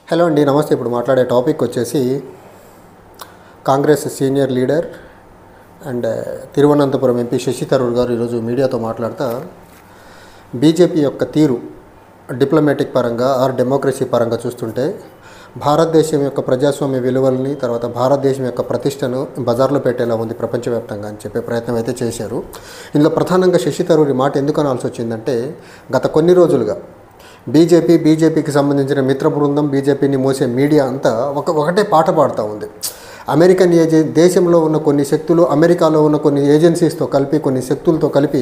Hello అండి, నమస్తే. ఇప్పుడు మాట్లాడే టాపిక్ వచ్చేసి Congress senior leader and Thiruvananthapuram MP Shashi Tharoor గారు ఈరోజు మీడియాతో మాట్లాడుతూ బీజేపీ యొక్క తీరు డిప్లొమాటిక్ పరంగా డెమోక్రసీ పరంగా చూస్తుంటే భారతదేశం యొక్క ప్రజాస్వామ్య విలువల్ని, తర్వాత భారతదేశం యొక్క ప్రతిష్టను బజార్లో పెట్టేలా ఉంది ప్రపంచవ్యాప్తంగా అని చెప్పే ప్రయత్నం అయితే చేశారు. ఇందులో ప్రధానంగా శశి థరూర్ ఈ మాట ఎందుకు అనాల్సి వచ్చిందంటే, గత కొన్ని రోజులుగా బీజేపీకి సంబంధించిన మిత్ర బృందం, బీజేపీని మోసే మీడియా అంతా ఒకటే పాట పాడుతూ ఉంది. అమెరికన్ దేశంలో ఉన్న కొన్ని శక్తులు, అమెరికాలో ఉన్న కొన్ని ఏజెన్సీస్తో కలిపి, కొన్ని శక్తులతో కలిపి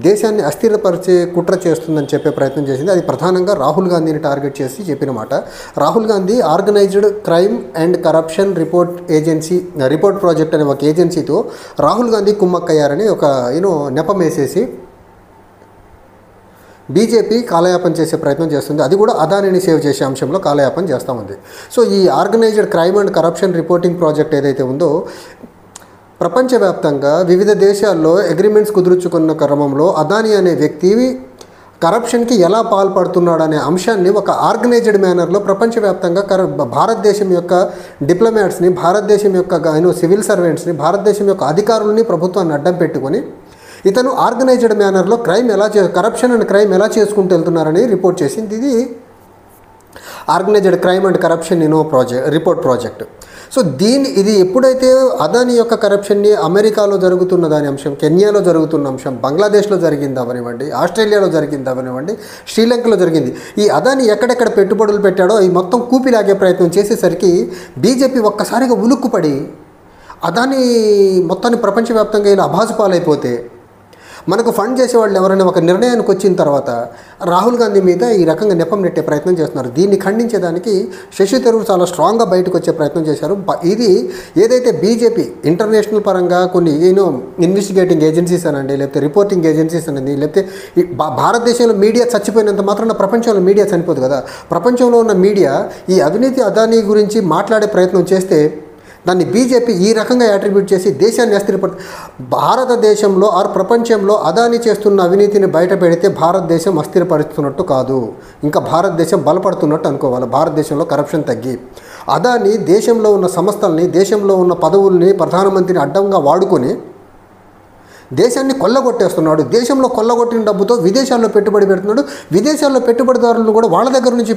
దేశాన్ని అస్థిరపరిచే కుట్ర చేస్తుందని చెప్పే ప్రయత్నం చేసింది. అది ప్రధానంగా రాహుల్ గాంధీని టార్గెట్ చేసి చెప్పిన మాట. Rahul Gandhi organised crime and corruption report project అనే ఒక ఏజెన్సీతో రాహుల్ గాంధీ కుమ్మక్కయ్యారని ఒక నెపం వేసేసి బీజేపీ కాలయాపన చేసే ప్రయత్నం చేస్తుంది. అది కూడా అదానిని సేవ్ చేసే అంశంలో కాలయాపన చేస్తూ ఉంది. సో ఈ organised crime and corruption reporting project ఏదైతే ఉందో, ప్రపంచవ్యాప్తంగా వివిధ దేశాల్లో అగ్రిమెంట్స్ కుదుర్చుకున్న క్రమంలో అదాని అనే వ్యక్తి కరప్షన్కి ఎలా పాల్పడుతున్నాడు అనే అంశాన్ని ఒక ఆర్గనైజ్డ్ మేనర్లో ప్రపంచవ్యాప్తంగా భారతదేశం యొక్క డిప్లొమాట్స్ని, భారతదేశం యొక్క సివిల్ సర్వెంట్స్ని, భారతదేశం యొక్క అధికారులని, ప్రభుత్వాన్ని అడ్డం పెట్టుకొని ఇతను ఆర్గనైజ్డ్ మేనర్లో కరప్షన్ అండ్ క్రైమ్ ఎలా చేసుకుంటూ వెళ్తున్నారని రిపోర్ట్ చేసింది. ఇది organised crime and corruption report project. So ఇది ఎప్పుడైతే అదాని యొక్క కరప్షన్ని అమెరికాలో జరుగుతున్న దాని అంశం, కెన్యాలో జరుగుతున్న అంశం, బంగ్లాదేశ్లో జరిగింది అవనివ్వండి, ఆస్ట్రేలియాలో జరిగింది అవనివ్వండి, శ్రీలంకలో జరిగింది, ఈ అదాని ఎక్కడెక్కడ పెట్టుబడులు పెట్టాడో ఈ మొత్తం కూపిలాగే ప్రయత్నం చేసేసరికి బీజేపీ ఒక్కసారిగా ఉలుక్కుపడి అదాని మొత్తాన్ని ప్రపంచవ్యాప్తంగా ఇలా అభాసుపాలైపోతే మనకు ఫండ్ చేసేవాళ్ళు ఎవరైనా ఒక నిర్ణయానికి వచ్చిన తర్వాత రాహుల్ గాంధీ మీద ఈ రకంగా నెపం నెట్టే ప్రయత్నం చేస్తున్నారు. దీన్ని ఖండించేదానికి శశి థరూర్ చాలా స్ట్రాంగ్గా బయటకు వచ్చే ప్రయత్నం చేశారు. ఇది ఏదైతే బీజేపీ ఇంటర్నేషనల్ పరంగా కొన్ని ఇన్వెస్టిగేటింగ్ ఏజెన్సీస్ అనండి, లేకపోతే రిపోర్టింగ్ ఏజెన్సీస్ అనండి, లేకపోతే భారతదేశంలో మీడియా చచ్చిపోయినంత మాత్రాన ప్రపంచంలో మీడియా చనిపోదు కదా. ప్రపంచంలో ఉన్న మీడియా ఈ అవినీతి అదానీ గురించి మాట్లాడే ప్రయత్నం చేస్తే దాన్ని బీజేపీ ఈ రకంగా అట్రిబ్యూట్ చేసి దేశాన్ని భారతదేశంలో ప్రపంచంలో అదాని చేస్తున్న అవినీతిని బయట పెడితే భారతదేశం అస్థిరపరుస్తున్నట్టు కాదు, ఇంకా భారతదేశం బలపడుతున్నట్టు అనుకోవాలి. భారతదేశంలో కరప్షన్ తగ్గి అదాని దేశంలో ఉన్న సంస్థల్ని, దేశంలో ఉన్న పదవుల్ని, ప్రధానమంత్రిని అడ్డంగా వాడుకొని దేశాన్ని కొల్లగొట్టేస్తున్నాడు. దేశంలో కొల్లగొట్టిన డబ్బుతో విదేశాల్లో పెట్టుబడి పెడుతున్నాడు. విదేశాల్లో పెట్టుబడిదారులను కూడా వాళ్ళ దగ్గర నుంచి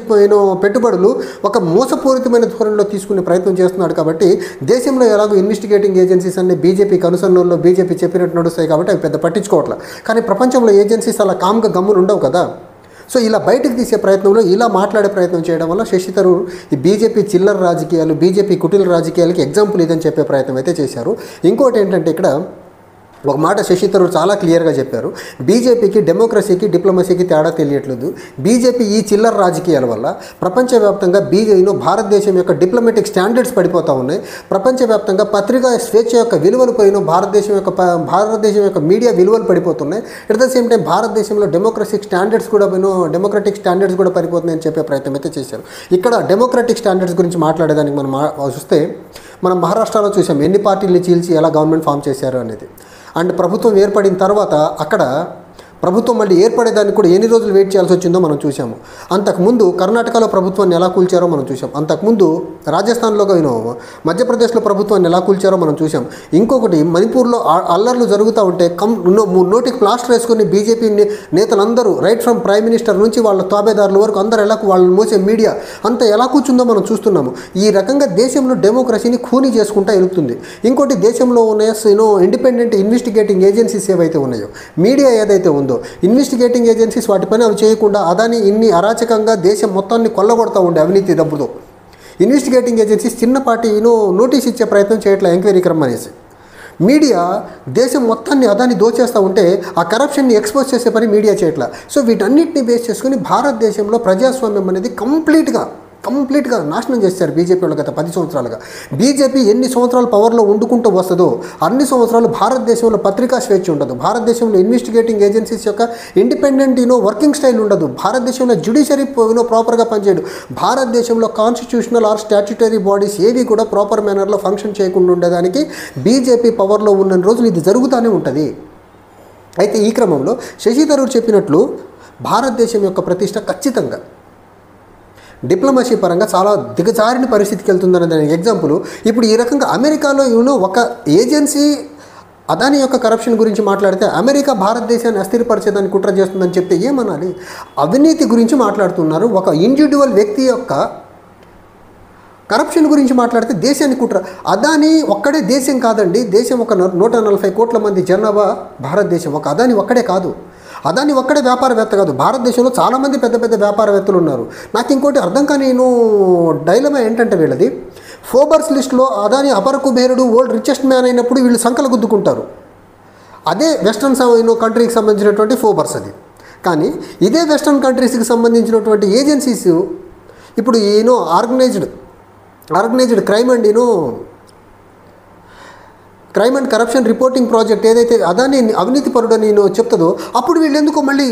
పెట్టుబడులు ఒక మోసపూరితమైన ధోరణిలో తీసుకునే ప్రయత్నం చేస్తున్నాడు. కాబట్టి దేశంలో ఎలాగో ఇన్వెస్టిగేటింగ్ ఏజెన్సీస్ అన్ని బీజేపీకి అనుసరణలో బీజేపీ చెప్పినట్టు నడుస్తాయి కాబట్టి అవి పెద్ద పట్టించుకోవట్లేదు. కానీ ప్రపంచంలో ఏజెన్సీస్ అలా కామ్గా గమ్ములు ఉండవు కదా. సో ఇలా బయటకు తీసే ప్రయత్నంలో, ఇలా మాట్లాడే ప్రయత్నం చేయడం వల్ల శశి థరూర్ ఈ బీజేపీ చిల్లర రాజకీయాలు, బీజేపీ కుటిల రాజకీయాలకి ఎగ్జాంపుల్ ఇదని చెప్పే ప్రయత్నం అయితే చేశారు. ఇంకోటి ఏంటంటే, ఇక్కడ ఒక మాట శశి థరూర్ చాలా క్లియర్గా చెప్పారు. బీజేపీకి డెమోక్రసీకి డిప్లొమసీకి తేడా తెలియట్లేదు. బీజేపీ ఈ చిల్లర రాజకీయాల వల్ల ప్రపంచవ్యాప్తంగా భారతదేశం యొక్క డిప్లొమాటిక్ స్టాండర్డ్స్ పడిపోతూ ఉన్నాయి. ప్రపంచవ్యాప్తంగా పత్రికా స్వేచ్ఛ యొక్క విలువలు పోయిన భారతదేశం యొక్క మీడియా విలువలు పడిపోతున్నాయి. అట్ ద సేమ్ టైం భారతదేశంలో డెమోక్రటిక్ స్టాండర్డ్స్ కూడా పడిపోతున్నాయని చెప్పే ప్రయత్నం అయితే చేశారు. ఇక్కడ డెమోక్రటిక్ స్టాండర్డ్స్ గురించి మాట్లాడేదానికి మనం చూస్తే, మనం మహారాష్ట్రలో చూసాం ఎన్ని పార్టీలని చీల్చి ఎలా గవర్నమెంట్ ఫామ్ చేశారు అనేది. అండ్ ప్రభుత్వం ఏర్పడిన తర్వాత అక్కడ ప్రభుత్వం మళ్ళీ ఏర్పడేదానికి కూడా ఎన్ని రోజులు వెయిట్ చేయాల్సి వచ్చిందో మనం చూసాము. అంతకుముందు కర్ణాటకలో ప్రభుత్వాన్ని ఎలా కూల్చారో మనం చూసాం. అంతకుముందు రాజస్థాన్లో మధ్యప్రదేశ్లో ప్రభుత్వాన్ని ఎలా కూల్చారో మనం చూసాం. ఇంకొకటి, మణిపూర్లో అల్లర్లు జరుగుతూ ఉంటే నోటికి ప్లాస్టర్ వేసుకుని బీజేపీ నేతలందరూ రైట్ ఫ్రమ్ ప్రైమ్ మినిస్టర్ నుంచి వాళ్ళ తాబేదారుల వరకు అందరూ వాళ్ళని మోసే మీడియా అంతా ఎలా కూర్చుందో మనం చూస్తున్నాము. ఈ రకంగా దేశంలో డెమోక్రసీని ఖూనీ చేసుకుంటూ వెళుతుంది. ఇంకోటి, దేశంలో ఉన్న ఇండిపెండెంట్ ఇన్వెస్టిగేటింగ్ ఏజెన్సీస్ ఏవైతే ఉన్నాయో, మీడియా ఏదైతే ఉందో, ఇన్వెస్టిగేటింగ్ ఏజెన్సీస్ వాటి పని అవి చేయకుండా అదాని ఇన్ని అరాచకంగా దేశం మొత్తాన్ని కొల్లగొడతా ఉండే అవినీతి డబ్బుతో ఇన్వెస్టిగేటింగ్ ఏజెన్సీస్ చిన్నపాటి నోటీస్ ఇచ్చే ప్రయత్నం చేయట్లా, ఎంక్వైరీ క్రమనేసి. మీడియా దేశం మొత్తాన్ని అదాని దోచేస్తూ ఉంటే ఆ కరప్షన్ని ఎక్స్పోజ్ చేసే పని మీడియా చేయట్లా. సో వీటన్నిటిని బేస్ చేసుకుని భారతదేశంలో ప్రజాస్వామ్యం అనేది కంప్లీట్గా నాశనం చేశారు బీజేపీ వాళ్ళు గత 10 సంవత్సరాలుగా. బీజేపీ ఎన్ని సంవత్సరాలు పవర్లో వండుకుంటూ వస్తుందో అన్ని సంవత్సరాలు భారతదేశంలో పత్రికా స్వేచ్ఛ ఉండదు, భారతదేశంలో ఇన్వెస్టిగేటింగ్ ఏజెన్సీస్ యొక్క ఇండిపెండెంట్ వర్కింగ్ స్టైల్ ఉండదు, భారతదేశంలో జ్యుడిషియరీ ప్రాపర్గా పనిచేయడు, భారతదేశంలో కాన్స్టిట్యూషనల్ ఆర్ స్టాట్యుటరీ బాడీస్ ఏవి కూడా ప్రాపర్ మేనర్లో ఫంక్షన్ చేయకుండా ఉండేదానికి బీజేపీ పవర్లో ఉన్న రోజులు ఇది జరుగుతూనే ఉంటుంది. అయితే ఈ క్రమంలో శశి థరూర్ చెప్పినట్లు భారతదేశం యొక్క ప్రతిష్ట ఖచ్చితంగా డిప్లొమసీ పరంగా చాలా దిగజారిన పరిస్థితికి వెళ్తుందనే దానికి ఎగ్జాంపుల్ ఇప్పుడు ఈ రకంగా అమెరికాలో ఒక ఏజెన్సీ అదాని యొక్క కరప్షన్ గురించి మాట్లాడితే అమెరికా భారతదేశాన్ని అస్థిరపరిచేదాన్ని కుట్ర చేస్తుందని చెప్తే ఏమనాలి? అవినీతి గురించి మాట్లాడుతున్నారు. ఒక ఇండివిజువల్ వ్యక్తి యొక్క కరప్షన్ గురించి మాట్లాడితే దేశాన్ని కుట్ర. అదాని ఒక్కడే దేశం కాదండి. దేశం ఒక 140 కోట్ల మంది జనాభా భారతదేశం. ఒక అదాని ఒక్కడే కాదు. అదాని ఒక్కడే వ్యాపారవేత్త కాదు. భారతదేశంలో చాలామంది పెద్ద పెద్ద వ్యాపారవేత్తలు ఉన్నారు. నాకు ఇంకోటి అర్థం కాని డైలమా ఏంటంటే వీళ్ళది ఫోర్బ్స్ లిస్ట్లో అదాని అపర కుబేరుడు వరల్డ్ రిచెస్ట్ మ్యాన్ అయినప్పుడు వీళ్ళు సంకలు గుద్దుకుంటారు. అదే వెస్ట్రన్ కంట్రీకి సంబంధించినటువంటి ఫోర్బ్స్ అది. కానీ ఇదే వెస్ట్రన్ కంట్రీస్కి సంబంధించినటువంటి ఏజెన్సీస్ ఇప్పుడు organised crime and corruption reporting project ఏదైతే అదాని అవినీతి పరుడని చెప్తుందో అప్పుడు వీళ్ళు ఎందుకో మళ్ళీ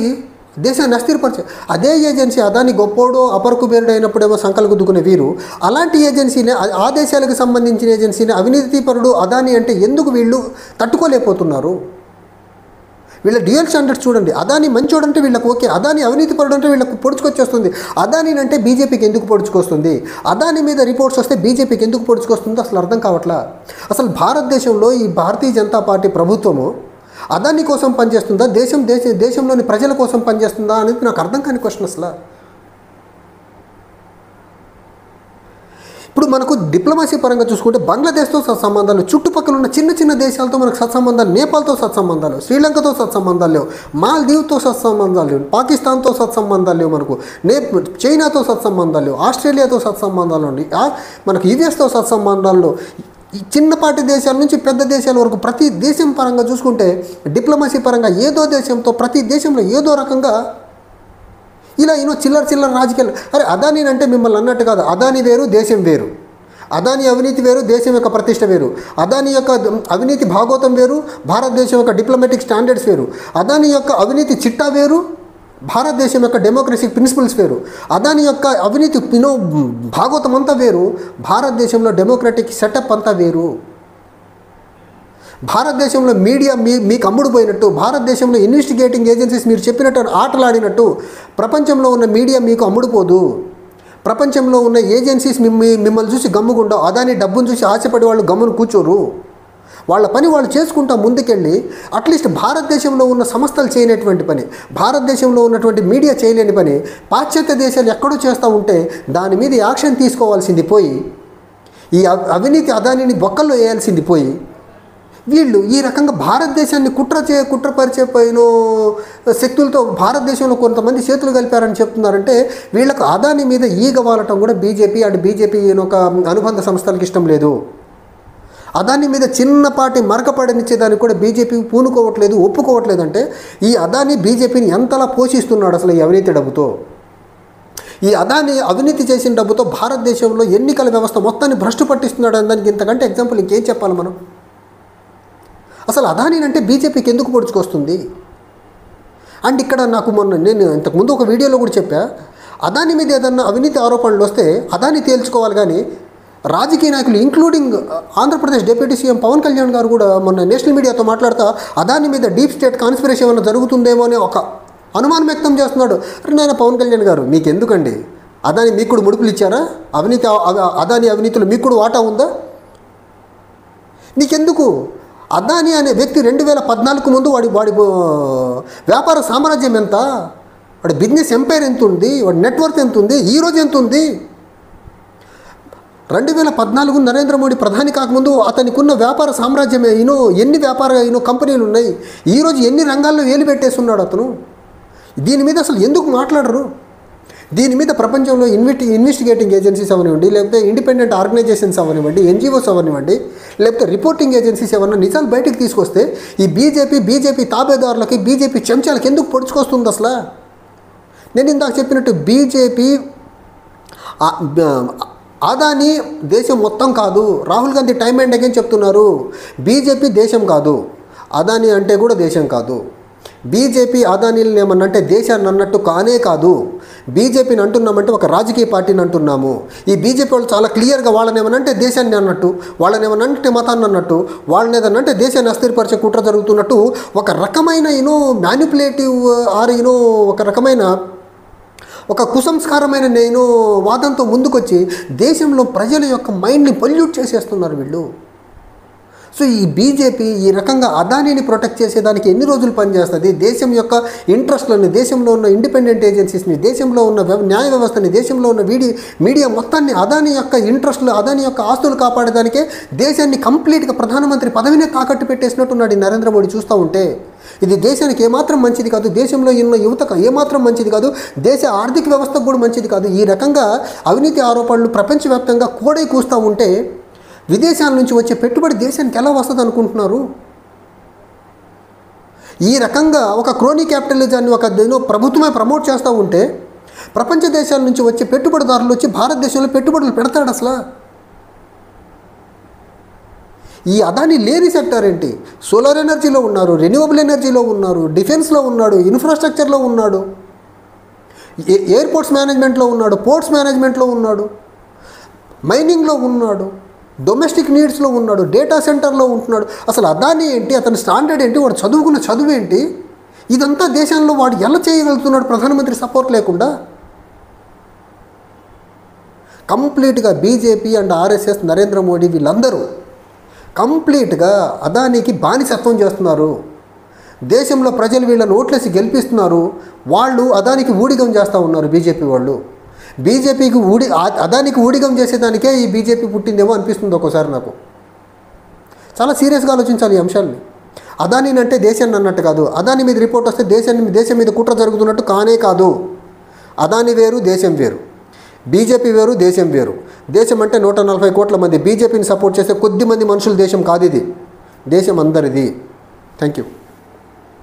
దేశాన్ని అస్థిరపరిచే అదే ఏజెన్సీ అదాని గొప్పోడో అపర కుబేరుడు అయినప్పుడేమో సంకలు గుద్దుకునే వీరు అలాంటి ఏజెన్సీని ఆ దేశాలకు సంబంధించిన ఏజెన్సీని అవినీతి పరుడు అదాని అంటే ఎందుకు వీళ్ళు తట్టుకోలేకపోతున్నారు? వీళ్ళ డ్యూయల్ స్టాండర్డ్స్ చూడండి. అదాని మంచోడు అంటే వీళ్ళకి ఓకే, అదాని అవినీతి పరుడు అంటే వీళ్ళకు పొడుచుకొచ్చేస్తుంది. అదాని అంటే బీజేపీకి ఎందుకు పొడుచుకొస్తుంది? అదాని మీద రిపోర్ట్స్ వస్తే బీజేపీకి ఎందుకు పొడుచుకొస్తుందో అసలు అర్థం కావట్లా. అసలు భారతదేశంలో ఈ భారతీయ జనతా పార్టీ ప్రభుత్వము అదాని కోసం పనిచేస్తుందా, దేశంలోని ప్రజల కోసం పనిచేస్తుందా అనేది నాకు అర్థం కాని క్వశ్చన్ అసలు. ఇప్పుడు మనకు డిప్లొమసీ పరంగా చూసుకుంటే బంగ్లాదేశ్తో సత్సంబంధాలు, చుట్టుపక్కల ఉన్న చిన్న చిన్న దేశాలతో మనకు సత్సంబంధాలు, నేపాల్తో సత్సంబంధాలు, శ్రీలంకతో సత్సంబంధాలు లేవు, మాల్దీవ్తో సత్సంబంధాలు లేవు, పాకిస్తాన్తో సత్సంబంధాలు లేవు, మనకు చైనాతో సత్సంబంధాలు లేవు, ఆస్ట్రేలియాతో సత్సంబంధాలు ఉన్నాయి, మనకు యుఎస్తో సత్సంబంధాలు లేవు. ఈ చిన్నపాటి దేశాల నుంచి పెద్ద దేశాల వరకు ప్రతి దేశం పరంగా చూసుకుంటే డిప్లొమసీ పరంగా ఏదో దేశంతో ప్రతి దేశంలో ఏదో రకంగా ఇలా చిల్లర రాజకీయాలు. అరే అదాని అంటే మిమ్మల్ని అన్నట్టు కాదు. అదాని వేరు, దేశం వేరు. అదాని అవినీతి వేరు, దేశం యొక్క ప్రతిష్ట వేరు. అదాని యొక్క అవినీతి భాగోతం వేరు, భారతదేశం యొక్క డిప్లొమాటిక్ స్టాండర్డ్స్ వేరు. అదాని యొక్క అవినీతి చిట్టా వేరు, భారతదేశం యొక్క డెమోక్రసీ ప్రిన్సిపల్స్ వేరు. అదాని యొక్క అవినీతి భాగోతం అంతా వేరు, భారతదేశంలో డెమోక్రటిక్ సెటప్ అంతా వేరు. భారతదేశంలో మీడియా మీకు అమ్ముడు పోయినట్టు, భారతదేశంలో ఇన్వెస్టిగేటింగ్ ఏజెన్సీస్ మీరు చెప్పినట్టు ఆటలాడినట్టు ప్రపంచంలో ఉన్న మీడియా మీకు అమ్ముడుపోదు. ప్రపంచంలో ఉన్న ఏజెన్సీస్ మిమ్మల్ని చూసి గమ్ముగుండవు. అదాని డబ్బును చూసి ఆశపడి వాళ్ళు గమ్మును కూర్చోరు. వాళ్ళ పని వాళ్ళు చేసుకుంటా ముందుకెళ్ళి అట్లీస్ట్ భారతదేశంలో ఉన్న సంస్థలు చేయనటువంటి పని, భారతదేశంలో ఉన్నటువంటి మీడియా చేయలేని పని పాశ్చాత్య దేశాలు ఎక్కడో చేస్తూ ఉంటే దాని మీద యాక్షన్ తీసుకోవాల్సింది పోయి, ఈ అవినీతి అదానిని బొక్కల్లో వేయాల్సింది పోయి, వీళ్ళు ఈ రకంగా భారతదేశాన్ని కుట్రపరిచేపోయిన శక్తులతో భారతదేశంలో కొంతమంది చేతులు కలిపారని చెప్తున్నారంటే వీళ్ళకు అదాని మీద ఈగ వాలటం కూడా బీజేపీ ఒక అనుబంధ సంస్థలకు ఇష్టం లేదు. అదాని మీద చిన్నపాటి మరకపడనిచ్చేదానికి కూడా బీజేపీ పూనుకోవట్లేదు, ఒప్పుకోవట్లేదంటే ఈ అదాని బీజేపీని ఎంతలా పోషిస్తున్నాడు అసలు ఈ అవినీతి డబ్బుతో. ఈ అదాని అవినీతి చేసిన డబ్బుతో భారతదేశంలో ఎన్నికల వ్యవస్థ మొత్తాన్ని భ్రష్టు పట్టిస్తున్నాడు అని దానికి ఇంతకంటే ఎగ్జాంపుల్ ఇంకేం చెప్పాలి మనం? అసలు అదాని అంటే బీజేపీకి ఎందుకు పొడుచుకొస్తుంది? అండ్ ఇక్కడ నాకు నేను ఇంతకుముందు ఒక వీడియోలో కూడా చెప్పా, అదాని మీద ఏదన్నా అవినీతి ఆరోపణలు వస్తే అదాని తేల్చుకోవాలి. కానీ రాజకీయ నాయకులు including Andhra Pradesh deputy CM Pawan Kalyan గారు కూడా మొన్న నేషనల్ మీడియాతో మాట్లాడుతూ అదాని మీద డీప్ స్టేట్ కాన్స్పిరసీ ఏమైనా జరుగుతుందేమో అని ఒక అనుమానం వ్యక్తం చేస్తున్నాడు. అరే నాయన పవన్ కళ్యాణ్ గారు, మీకెందుకండి? అదాని మీకు కూడా ముడుపులు ఇచ్చారా? అదాని అవినీతిలో మీకు కూడా వాటా ఉందా? నీకెందుకు? అదాని అనే వ్యక్తి 2014 ముందు వాడి వ్యాపార సామ్రాజ్యం ఎంత, వాడి బిజినెస్ ఎంపైర్ ఎంత ఉంది, వాడి నెట్వర్క్ ఎంత ఉంది, ఈరోజు ఎంత ఉంది? 2014 నరేంద్ర మోడీ ప్రధాని కాకముందు అతనికి ఉన్న వ్యాపార సామ్రాజ్యం ఎన్ని కంపెనీలు ఉన్నాయి, ఈరోజు ఎన్ని రంగాల్లో వేలు పెట్టేస్తున్నాడు అతను. దీని మీద అసలు ఎందుకు మాట్లాడరు? దీని మీద ప్రపంచంలో ఇన్వెస్టిగేటింగ్ ఏజెన్సీస్ అవనివ్వండి, లేకపోతే ఇండిపెండెంట్ ఆర్గనైజేషన్స్ అవనివ్వండి, ఎన్జిఓస్ అవనివ్వండి, లేకపోతే రిపోర్టింగ్ ఏజెన్సీస్ ఏమన్నా నిజాలు బయటకు తీసుకొస్తే ఈ బీజేపీ తాబేదారులకి, బీజేపీ చెంచాలకి ఎందుకు పొడుచుకొస్తుంది అసలు? నేను ఇందాక చెప్పినట్టు బీజేపీ అదాని దేశం మొత్తం కాదు. Rahul Gandhi time and again చెప్తున్నారు, బీజేపీ దేశం కాదు, అదాని అంటే కూడా దేశం కాదు. బీజేపీ అదానీలను ఏమన్నంటే దేశాన్ని అన్నట్టు కానే కాదు. బీజేపీని అంటున్నామంటే ఒక రాజకీయ పార్టీని అంటున్నాము. ఈ బీజేపీ వాళ్ళు చాలా క్లియర్గా వాళ్ళని ఏమనంటే దేశాన్ని అన్నట్టు, వాళ్ళని ఏమనంటే మతాన్ని అన్నట్టు, వాళ్ళని ఏదన్నంటే దేశాన్ని అస్థిరపరిచే కుట్ర జరుగుతున్నట్టు ఒక రకమైన మ్యానిపులేటివ్ ఆర్ ఒక రకమైన ఒక కుసంస్కారమైన నేను వాదంతో ముందుకొచ్చి దేశంలో ప్రజల యొక్క మైండ్ని పొల్యూట్ చేసేస్తున్నారు వీళ్ళు. సో ఈ బీజేపీ ఈ రకంగా అదానీని ప్రొటెక్ట్ చేసేదానికి ఎన్ని రోజులు పనిచేస్తుంది? దేశం యొక్క ఇంట్రెస్ట్లను, దేశంలో ఉన్న ఇండిపెండెంట్ ఏజెన్సీస్ని, దేశంలో ఉన్న న్యాయ వ్యవస్థని, దేశంలో ఉన్న మీడియా మొత్తాన్ని అదానీ యొక్క ఇంట్రెస్ట్లు, అదానీ యొక్క ఆస్తులు కాపాడడానికే దేశాన్ని కంప్లీట్గా ప్రధానమంత్రి పదవినే తాకట్టు పెట్టేసినట్టున్నాడు ఈ నరేంద్ర మోడీ. చూస్తూ ఉంటే ఇది దేశానికి ఏమాత్రం మంచిది కాదు, దేశంలో ఉన్న యువతకు ఏమాత్రం మంచిది కాదు, దేశ ఆర్థిక వ్యవస్థకు కూడా మంచిది కాదు. ఈ రకంగా అవినీతి ఆరోపణలు ప్రపంచవ్యాప్తంగా కోడై కూస్తూ ఉంటే విదేశాల నుంచి వచ్చే పెట్టుబడి దేశానికి ఎలా వస్తుంది అనుకుంటున్నారు? ఈ రకంగా ఒక క్రోనీ క్యాపిటలిజాన్ని ఒక ప్రభుత్వమే ప్రమోట్ చేస్తూ ఉంటే ప్రపంచ దేశాల నుంచి వచ్చే పెట్టుబడిదారులు వచ్చి భారతదేశంలో పెట్టుబడులు పెడతాడు అసలు. ఈ అదానీ లేని సెక్టర్ ఏంటి? సోలార్ ఎనర్జీలో ఉన్నారు, రెన్యూవబుల్ ఎనర్జీలో ఉన్నారు, డిఫెన్స్లో ఉన్నాడు, ఇన్ఫ్రాస్ట్రక్చర్లో ఉన్నాడు, ఎయిర్పోర్ట్స్ మేనేజ్మెంట్లో ఉన్నాడు, పోర్ట్స్ మేనేజ్మెంట్లో ఉన్నాడు, మైనింగ్లో ఉన్నాడు, డొమెస్టిక్ నీడ్స్లో ఉన్నాడు, డేటా సెంటర్లో ఉంటున్నాడు. అసలు అదానీ ఏంటి? అతని స్టాండర్డ్ ఏంటి? వాడు చదువుకున్న చదువు ఏంటి? ఇదంతా దేశంలో వాడు ఎలా చేయగలుగుతున్నాడు ప్రధానమంత్రి సపోర్ట్ లేకుండా? కంప్లీట్గా BJP and RSS, Narendra Modi వీళ్ళందరూ కంప్లీట్గా అదానీకి బానిసత్వం చేస్తున్నారు. దేశంలో ప్రజలు వీళ్ళని ఓట్లేసి గెలిపిస్తున్నారు, వాళ్ళు అదానికి ఊడిగం చేస్తూ ఉన్నారు. బీజేపీ వాళ్ళు బీజేపీకి అదానికి ఊడిగం చేసేదానికే ఈ బీజేపీ పుట్టిందేమో అనిపిస్తుంది ఒక్కోసారి నాకు. చాలా సీరియస్గా ఆలోచించాలి ఈ అంశాన్ని. అదానీని అంటే దేశాన్ని అన్నట్టు కాదు. అదానీ మీద రిపోర్ట్ వస్తే దేశం మీద కుట్ర జరుగుతున్నట్టు కానే కాదు. అదానీ వేరు, దేశం వేరు. బీజేపీ వేరు, దేశం వేరు. దేశం అంటే 140 కోట్ల మంది. బీజేపీని సపోర్ట్ చేసే కొద్ది మంది మనుషుల దేశం కాదు ఇది. దేశం అందరిది. Thank you.